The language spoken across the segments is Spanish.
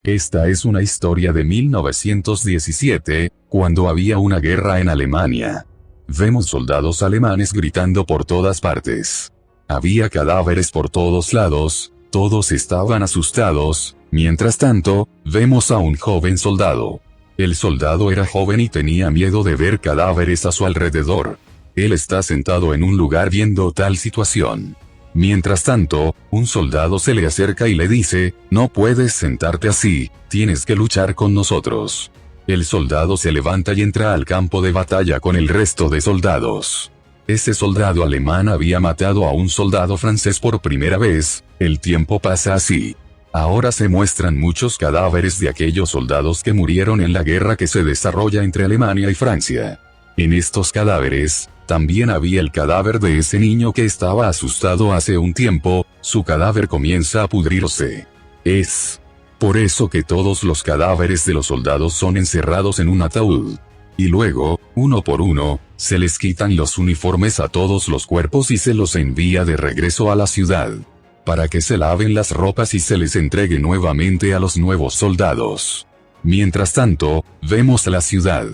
Esta es una historia de 1917, cuando había una guerra en Alemania. Vemos soldados alemanes gritando por todas partes. Había cadáveres por todos lados, todos estaban asustados. Mientras tanto, vemos a un joven soldado. El soldado era joven y tenía miedo de ver cadáveres a su alrededor. Él está sentado en un lugar viendo tal situación. Mientras tanto, un soldado se le acerca y le dice, no puedes sentarte así, tienes que luchar con nosotros. El soldado se levanta y entra al campo de batalla con el resto de soldados. Ese soldado alemán había matado a un soldado francés por primera vez. El tiempo pasa así. Ahora se muestran muchos cadáveres de aquellos soldados que murieron en la guerra que se desarrolla entre Alemania y Francia. En estos cadáveres, también había el cadáver de ese niño que estaba asustado hace un tiempo. Su cadáver comienza a pudrirse. Es por eso que todos los cadáveres de los soldados son encerrados en un ataúd. Y luego, uno por uno, se les quitan los uniformes a todos los cuerpos y se los envía de regreso a la ciudad, para que se laven las ropas y se les entregue nuevamente a los nuevos soldados. Mientras tanto, vemos la ciudad.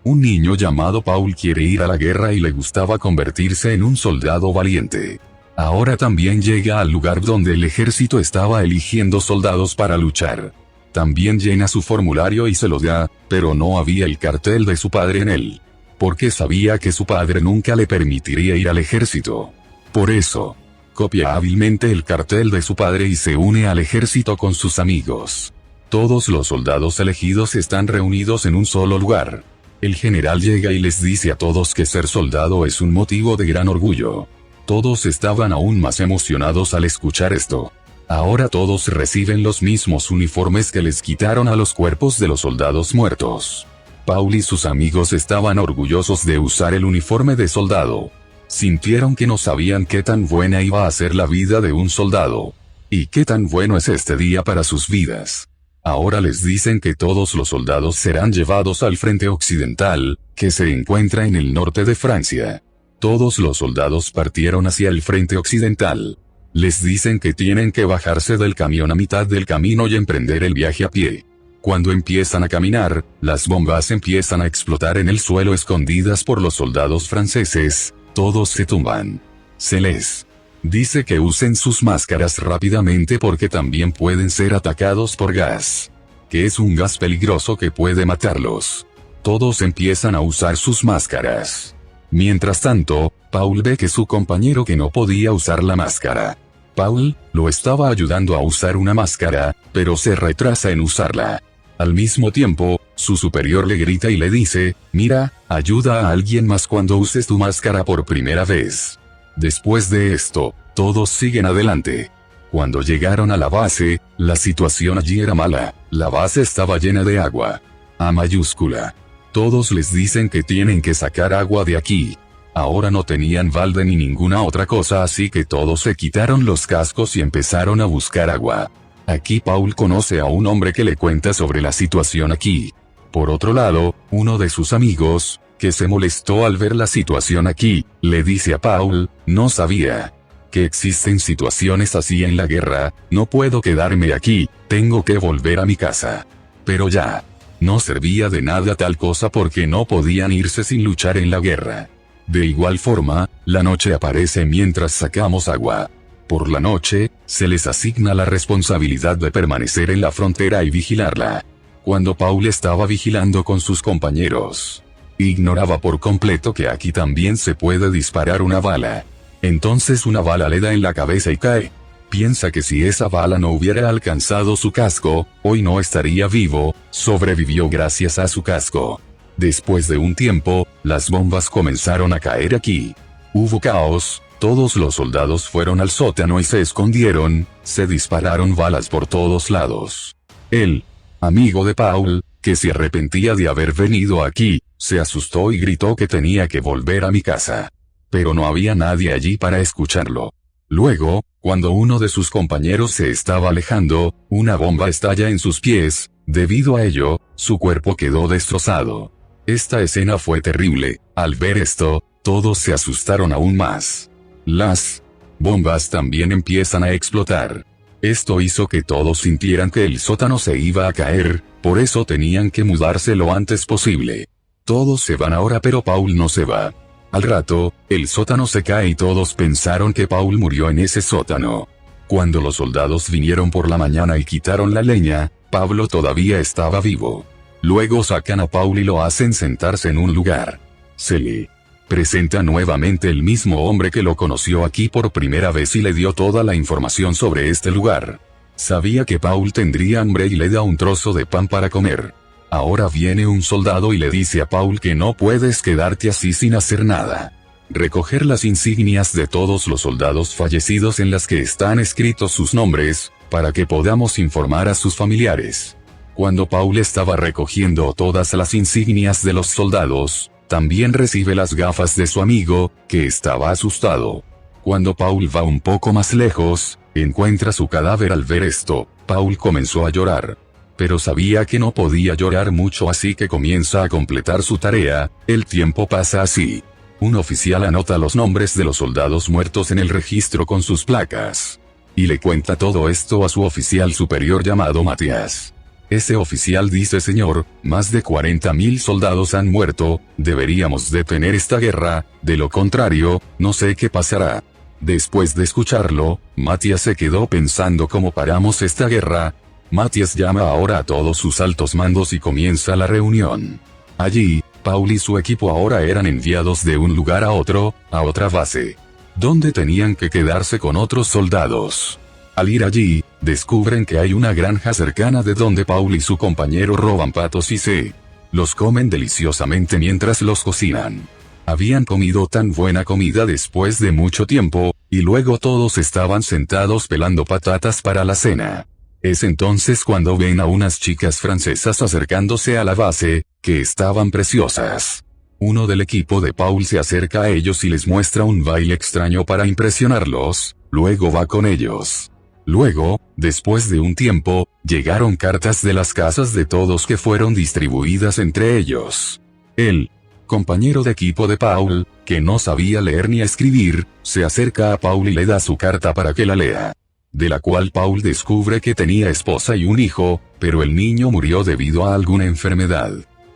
Un niño llamado Paul quiere ir a la guerra y le gustaba convertirse en un soldado valiente. Ahora también llega al lugar donde el ejército estaba eligiendo soldados para luchar. También llena su formulario y se lo da, pero no había el cartel de su padre en él. Porque sabía que su padre nunca le permitiría ir al ejército. Por eso, copia hábilmente el cartel de su padre y se une al ejército con sus amigos. Todos los soldados elegidos están reunidos en un solo lugar. El general llega y les dice a todos que ser soldado es un motivo de gran orgullo. Todos estaban aún más emocionados al escuchar esto. Ahora todos reciben los mismos uniformes que les quitaron a los cuerpos de los soldados muertos. Paul y sus amigos estaban orgullosos de usar el uniforme de soldado. Sintieron que no sabían qué tan buena iba a ser la vida de un soldado. Y qué tan bueno es este día para sus vidas. Ahora les dicen que todos los soldados serán llevados al frente occidental, que se encuentra en el norte de Francia. Todos los soldados partieron hacia el frente occidental. Les dicen que tienen que bajarse del camión a mitad del camino y emprender el viaje a pie. Cuando empiezan a caminar, las bombas empiezan a explotar en el suelo escondidas por los soldados franceses. Todos se tumban. Se les dice que usen sus máscaras rápidamente porque también pueden ser atacados por gas, que es un gas peligroso que puede matarlos. Todos empiezan a usar sus máscaras. Mientras tanto, Paul ve que su compañero que no podía usar la máscara. Paul lo estaba ayudando a usar una máscara, pero se retrasa en usarla. Al mismo tiempo, su superior le grita y le dice, mira, ayuda a alguien más cuando uses tu máscara por primera vez. Después de esto, todos siguen adelante. Cuando llegaron a la base, la situación allí era mala. La base estaba llena de agua. A mayúscula. Todos les dicen que tienen que sacar agua de aquí. Ahora no tenían balde ni ninguna otra cosa, así que todos se quitaron los cascos y empezaron a buscar agua. Aquí Paul conoce a un hombre que le cuenta sobre la situación aquí. Por otro lado, uno de sus amigos, que se molestó al ver la situación aquí, le dice a Paul, no sabía que existen situaciones así en la guerra, no puedo quedarme aquí, tengo que volver a mi casa. Pero ya no servía de nada tal cosa porque no podían irse sin luchar en la guerra. De igual forma, la noche aparece mientras sacamos agua. Por la noche, se les asigna la responsabilidad de permanecer en la frontera y vigilarla. Cuando Paul estaba vigilando con sus compañeros, ignoraba por completo que aquí también se puede disparar una bala. Entonces una bala le da en la cabeza y cae. Piensa que si esa bala no hubiera alcanzado su casco, hoy no estaría vivo. Sobrevivió gracias a su casco. Después de un tiempo, las bombas comenzaron a caer aquí. Hubo caos, todos los soldados fueron al sótano y se escondieron, se dispararon balas por todos lados. El amigo de Paul, que se arrepentía de haber venido aquí, se asustó y gritó que tenía que volver a mi casa. Pero no había nadie allí para escucharlo. Luego, cuando uno de sus compañeros se estaba alejando, una bomba estalla en sus pies. Debido a ello, su cuerpo quedó destrozado. Esta escena fue terrible. Al ver esto, todos se asustaron aún más. Las bombas también empiezan a explotar. Esto hizo que todos sintieran que el sótano se iba a caer, por eso tenían que mudarse lo antes posible. Todos se van ahora, pero Paul no se va. Al rato, el sótano se cae y todos pensaron que Paul murió en ese sótano. Cuando los soldados vinieron por la mañana y quitaron la leña, Pablo todavía estaba vivo. Luego sacan a Paul y lo hacen sentarse en un lugar. Se le presenta nuevamente el mismo hombre que lo conoció aquí por primera vez y le dio toda la información sobre este lugar. Sabía que Paul tendría hambre y le da un trozo de pan para comer. Ahora viene un soldado y le dice a Paul que no puedes quedarte así sin hacer nada. Recoger las insignias de todos los soldados fallecidos en las que están escritos sus nombres, para que podamos informar a sus familiares. Cuando Paul estaba recogiendo todas las insignias de los soldados, también recibe las gafas de su amigo, que estaba asustado. Cuando Paul va un poco más lejos, encuentra su cadáver. Al ver esto, Paul comenzó a llorar. Pero sabía que no podía llorar mucho, así que comienza a completar su tarea. El tiempo pasa así. Un oficial anota los nombres de los soldados muertos en el registro con sus placas. Y le cuenta todo esto a su oficial superior llamado Matías. Ese oficial dice: señor, más de 40.000 soldados han muerto, deberíamos detener esta guerra, de lo contrario, no sé qué pasará. Después de escucharlo, Matías se quedó pensando: ¿cómo paramos esta guerra? Matías llama ahora a todos sus altos mandos y comienza la reunión. Allí, Paul y su equipo ahora eran enviados de un lugar a otra base, donde tenían que quedarse con otros soldados. Al ir allí, descubren que hay una granja cercana de donde Paul y su compañero roban patos y se los comen deliciosamente mientras los cocinan. Habían comido tan buena comida después de mucho tiempo, y luego todos estaban sentados pelando patatas para la cena. Es entonces cuando ven a unas chicas francesas acercándose a la base, que estaban preciosas. Uno del equipo de Paul se acerca a ellos y les muestra un baile extraño para impresionarlos, luego va con ellos. Luego, después de un tiempo, llegaron cartas de las casas de todos que fueron distribuidas entre ellos. El compañero de equipo de Paul, que no sabía leer ni escribir, se acerca a Paul y le da su carta para que la lea. De la cual Paul descubre que tenía esposa y un hijo, pero el niño murió debido a alguna enfermedad.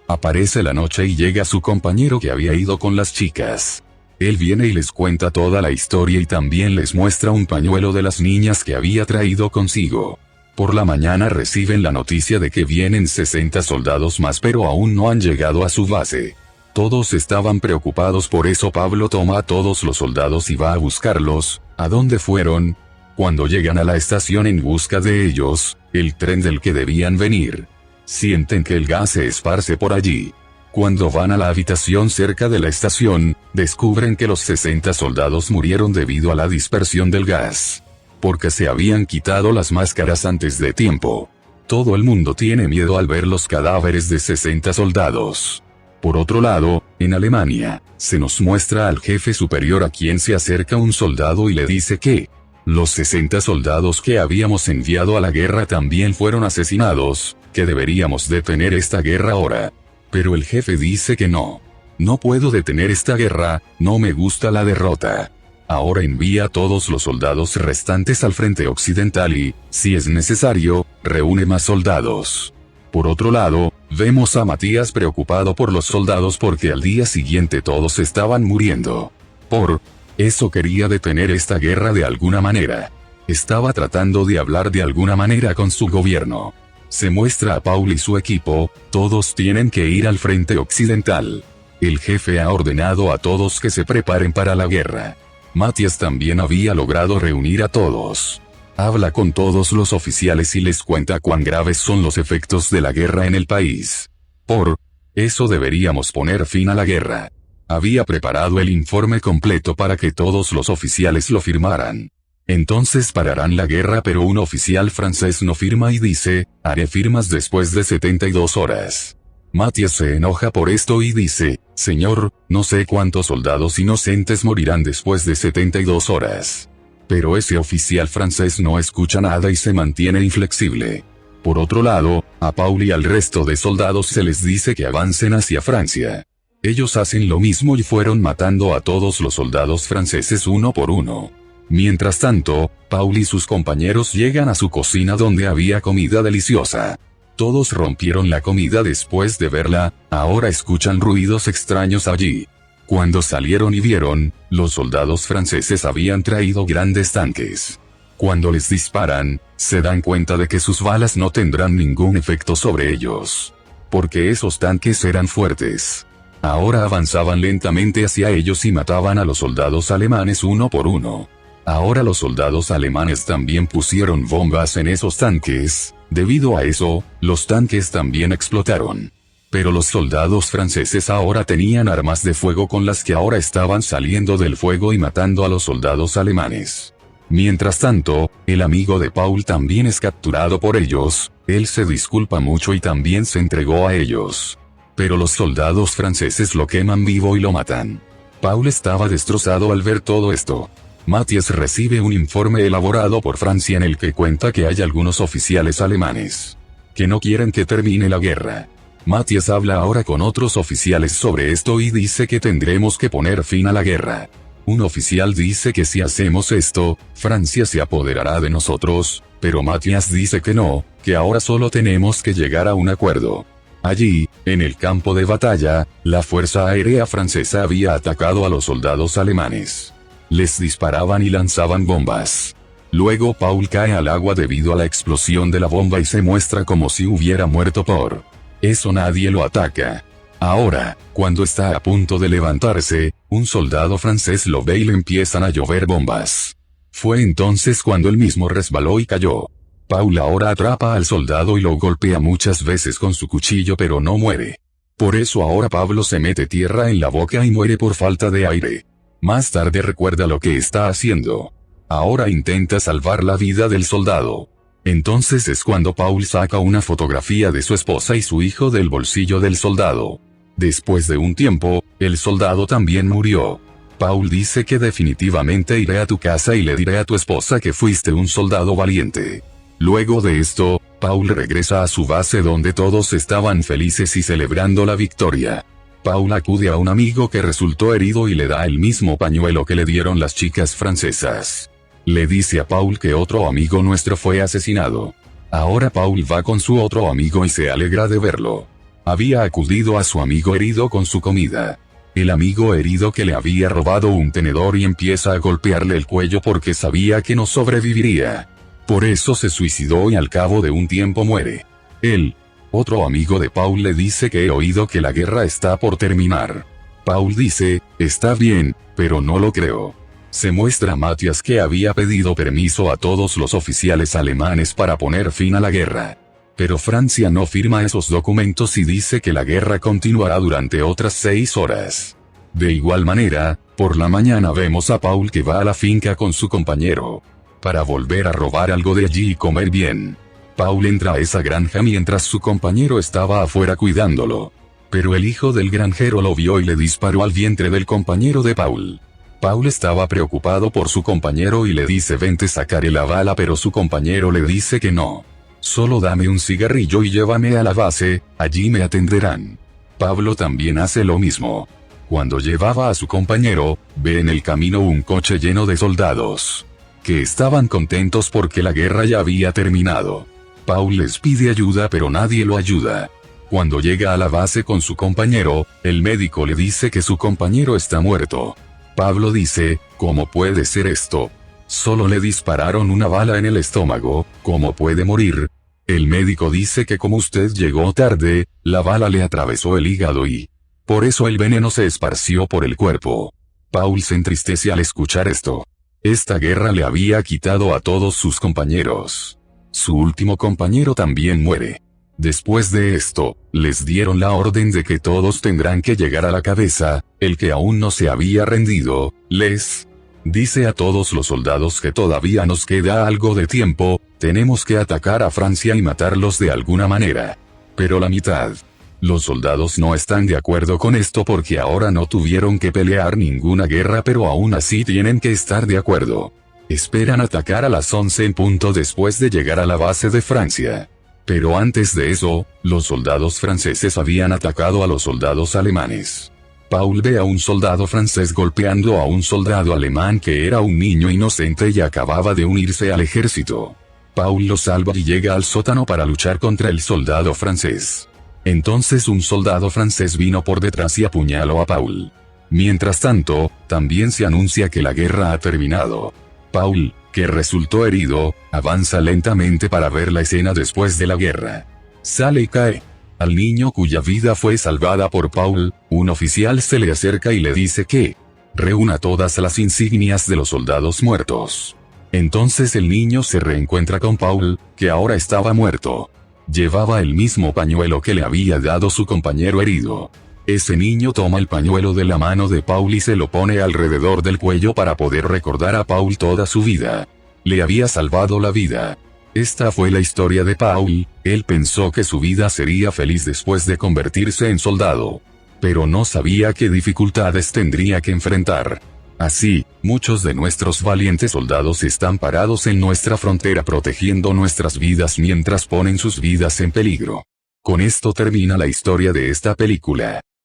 Aparece la noche y llega su compañero que había ido con las chicas. Él viene y les cuenta toda la historia y también les muestra un pañuelo de las niñas que había traído consigo. Por la mañana reciben la noticia de que vienen 60 soldados más, pero aún no han llegado a su base. Todos estaban preocupados, por eso Pablo toma a todos los soldados y va a buscarlos. ¿A dónde fueron? Cuando llegan a la estación en busca de ellos, el tren del que debían venir, sienten que el gas se esparce por allí. Cuando van a la habitación cerca de la estación, descubren que los 60 soldados murieron debido a la dispersión del gas, porque se habían quitado las máscaras antes de tiempo. Todo el mundo tiene miedo al ver los cadáveres de 60 soldados. Por otro lado, en Alemania, se nos muestra al jefe superior a quien se acerca un soldado y le dice que los 60 soldados que habíamos enviado a la guerra también fueron asesinados, que deberíamos detener esta guerra ahora. Pero el jefe dice que no. No puedo detener esta guerra, no me gusta la derrota. Ahora envía a todos los soldados restantes al frente occidental y, si es necesario, reúne más soldados. Por otro lado, vemos a Matías preocupado por los soldados porque al día siguiente todos estaban muriendo. Por eso quería detener esta guerra de alguna manera. Estaba tratando de hablar de alguna manera con su gobierno. Se muestra a Paul y su equipo, todos tienen que ir al frente occidental. El jefe ha ordenado a todos que se preparen para la guerra. Matías también había logrado reunir a todos. Habla con todos los oficiales y les cuenta cuán graves son los efectos de la guerra en el país. Por eso deberíamos poner fin a la guerra. Había preparado el informe completo para que todos los oficiales lo firmaran. Entonces pararán la guerra, pero un oficial francés no firma y dice: haré firmas después de 72 horas. Matías se enoja por esto y dice: señor, no sé cuántos soldados inocentes morirán después de 72 horas. Pero ese oficial francés no escucha nada y se mantiene inflexible. Por otro lado, a Paul y al resto de soldados se les dice que avancen hacia Francia. Ellos hacen lo mismo y fueron matando a todos los soldados franceses uno por uno. Mientras tanto, Paul y sus compañeros llegan a su cocina donde había comida deliciosa. Todos rompieron la comida después de verla, ahora escuchan ruidos extraños allí. Cuando salieron y vieron, los soldados franceses habían traído grandes tanques. Cuando les disparan, se dan cuenta de que sus balas no tendrán ningún efecto sobre ellos. Porque esos tanques eran fuertes. Ahora avanzaban lentamente hacia ellos y mataban a los soldados alemanes uno por uno. Ahora los soldados alemanes también pusieron bombas en esos tanques, debido a eso, los tanques también explotaron. Pero los soldados franceses ahora tenían armas de fuego con las que ahora estaban saliendo del fuego y matando a los soldados alemanes. Mientras tanto, el amigo de Paul también es capturado por ellos, él se disculpa mucho y también se entregó a ellos. Pero los soldados franceses lo queman vivo y lo matan. Paul estaba destrozado al ver todo esto. Matthias recibe un informe elaborado por Francia en el que cuenta que hay algunos oficiales alemanes que no quieren que termine la guerra. Matthias habla ahora con otros oficiales sobre esto y dice que tendremos que poner fin a la guerra. Un oficial dice que si hacemos esto, Francia se apoderará de nosotros, pero Matthias dice que no, que ahora solo tenemos que llegar a un acuerdo. Allí, en el campo de batalla, la Fuerza Aérea Francesa había atacado a los soldados alemanes. Les disparaban y lanzaban bombas. Luego Paul cae al agua debido a la explosión de la bomba y se muestra como si hubiera muerto por eso. Nadie lo ataca. Ahora, cuando está a punto de levantarse, un soldado francés lo ve y le empiezan a llover bombas. Fue entonces cuando él mismo resbaló y cayó. Paul ahora atrapa al soldado y lo golpea muchas veces con su cuchillo pero no muere. Por eso ahora Pablo se mete tierra en la boca y muere por falta de aire. Más tarde recuerda lo que está haciendo. Ahora intenta salvar la vida del soldado. Entonces es cuando Paul saca una fotografía de su esposa y su hijo del bolsillo del soldado. Después de un tiempo, el soldado también murió. Paul dice que definitivamente iré a tu casa y le diré a tu esposa que fuiste un soldado valiente. Luego de esto, Paul regresa a su base donde todos estaban felices y celebrando la victoria. Paul acude a un amigo que resultó herido y le da el mismo pañuelo que le dieron las chicas francesas. Le dice a Paul que otro amigo nuestro fue asesinado. Ahora Paul va con su otro amigo y se alegra de verlo. Había acudido a su amigo herido con su comida. El amigo herido que le había robado un tenedor y empieza a golpearle el cuello porque sabía que no sobreviviría. Por eso se suicidó y al cabo de un tiempo muere. Él, otro amigo de Paul, le dice que he oído que la guerra está por terminar. Paul dice, está bien, pero no lo creo. Se muestra a Matthias que había pedido permiso a todos los oficiales alemanes para poner fin a la guerra. Pero Francia no firma esos documentos y dice que la guerra continuará durante otras 6 horas. De igual manera, por la mañana vemos a Paul que va a la finca con su compañero para volver a robar algo de allí y comer bien. Paul entra a esa granja mientras su compañero estaba afuera cuidándolo. Pero el hijo del granjero lo vio y le disparó al vientre del compañero de Paul. Paul estaba preocupado por su compañero y le dice vente sacaré la bala, pero su compañero le dice que no. Solo dame un cigarrillo y llévame a la base, allí me atenderán. Pablo también hace lo mismo. Cuando llevaba a su compañero, ve en el camino un coche lleno de soldados que estaban contentos porque la guerra ya había terminado. Paul les pide ayuda pero nadie lo ayuda. Cuando llega a la base con su compañero, el médico le dice que su compañero está muerto. Pablo dice, ¿cómo puede ser esto? Solo le dispararon una bala en el estómago, ¿cómo puede morir? El médico dice que como usted llegó tarde, la bala le atravesó el hígado y por eso el veneno se esparció por el cuerpo. Paul se entristece al escuchar esto. Esta guerra le había quitado a todos sus compañeros. Su último compañero también muere. Después de esto, les dieron la orden de que todos tendrán que llegar a la cabeza. El que aún no se había rendido, les dice a todos los soldados que todavía nos queda algo de tiempo, tenemos que atacar a Francia y matarlos de alguna manera. Pero la mitad. Los soldados no están de acuerdo con esto porque ahora no tuvieron que pelear ninguna guerra, pero aún así tienen que estar de acuerdo. Esperan atacar a las 11 en punto después de llegar a la base de Francia. Pero antes de eso, los soldados franceses habían atacado a los soldados alemanes. Paul ve a un soldado francés golpeando a un soldado alemán que era un niño inocente y acababa de unirse al ejército. Paul lo salva y llega al sótano para luchar contra el soldado francés. Entonces un soldado francés vino por detrás y apuñaló a Paul. Mientras tanto, también se anuncia que la guerra ha terminado. Paul, que resultó herido, avanza lentamente para ver la escena después de la guerra. Sale y cae. Al niño cuya vida fue salvada por Paul, un oficial se le acerca y le dice que reúna todas las insignias de los soldados muertos. Entonces el niño se reencuentra con Paul, que ahora estaba muerto. Llevaba el mismo pañuelo que le había dado su compañero herido. Ese niño toma el pañuelo de la mano de Paul y se lo pone alrededor del cuello para poder recordar a Paul toda su vida. Le había salvado la vida. Esta fue la historia de Paul. Él pensó que su vida sería feliz después de convertirse en soldado. Pero no sabía qué dificultades tendría que enfrentar. Así, muchos de nuestros valientes soldados están parados en nuestra frontera protegiendo nuestras vidas mientras ponen sus vidas en peligro. Con esto termina la historia de esta película.